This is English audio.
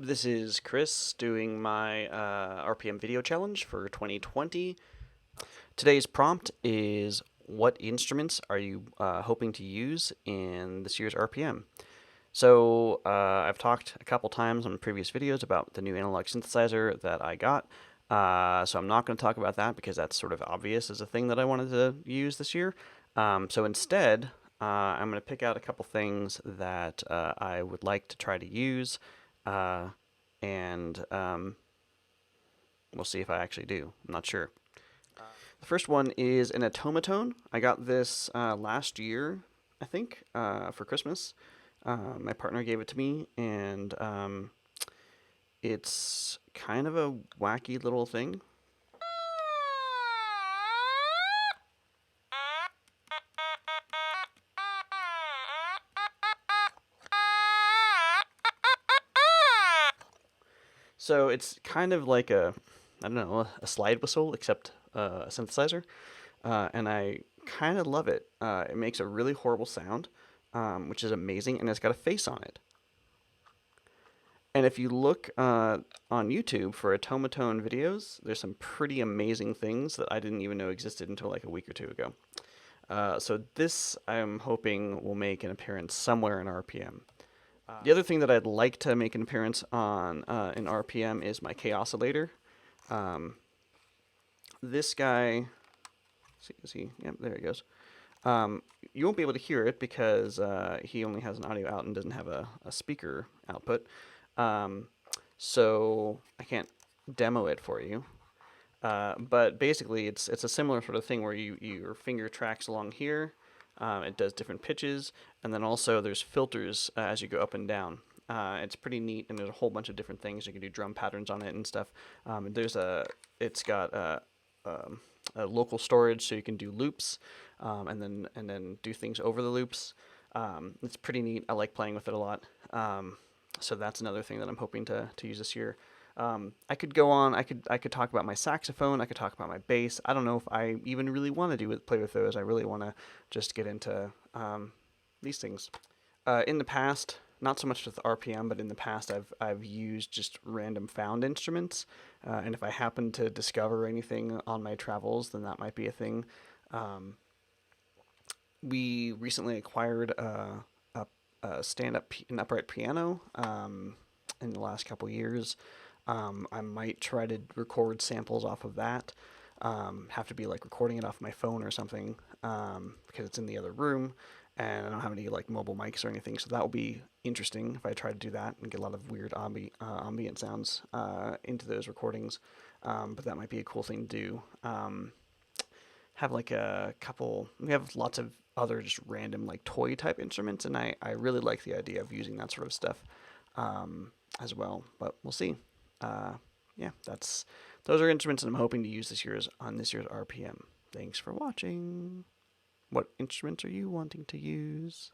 This is Chris doing my RPM video challenge for 2020. Today's prompt is, what instruments are you hoping to use in this year's RPM? So I've talked a couple times on previous videos about the new analog synthesizer that I got. So I'm not going to talk about that because that's sort of obvious as a thing that I wanted to use this year. So instead, I'm going to pick out a couple things that I would like to try to use, and we'll see if I actually do. I'm not sure. The first one is an Tomatone. I got this last year, I think, for Christmas. My partner gave it to me, and it's kind of a wacky little thing. So it's kind of like I don't know, a slide whistle, except a synthesizer. And I kind of love it. It makes a really horrible sound, which is amazing, and it's got a face on it. And if you look on YouTube for Tomatone videos, there's some pretty amazing things that I didn't even know existed until like a week or two ago. So this, I'm hoping, will make an appearance somewhere in RPM. The other thing that I'd like to make an appearance on in RPM is my K oscillator. This guy, yep, there he goes. You won't be able to hear it because he only has an audio out and doesn't have a speaker output. So I can't demo it for you. But basically, it's a similar sort of thing where your finger tracks along here. It does different pitches, and then also there's filters as you go up and down. It's pretty neat, and there's a whole bunch of different things. You can do drum patterns on it and stuff. It's got a local storage, so you can do loops, and then do things over the loops. It's pretty neat. I like playing with it a lot. So that's another thing that I'm hoping to use this year. I could go on. I could talk about my saxophone. I could talk about my bass. I don't know if I even really want to play with those. I really want to just get into these things. In the past, not so much with RPM, but in the past, I've used just random found instruments. And if I happen to discover anything on my travels, then that might be a thing. We recently acquired a stand-up an upright piano in the last couple years. I might try to record samples off of that. Have to be like recording it off my phone or something because it's in the other room, and I don't have any like mobile mics or anything. So that will be interesting if I try to do that and get a lot of weird ambient sounds into those recordings. But that might be a cool thing to do. Have like a couple. We have lots of other just random like toy type instruments, and I really like the idea of using that sort of stuff as well. But we'll see. Yeah, those are instruments that I'm hoping to use on this year's RPM. Thanks for watching. What instruments are you wanting to use?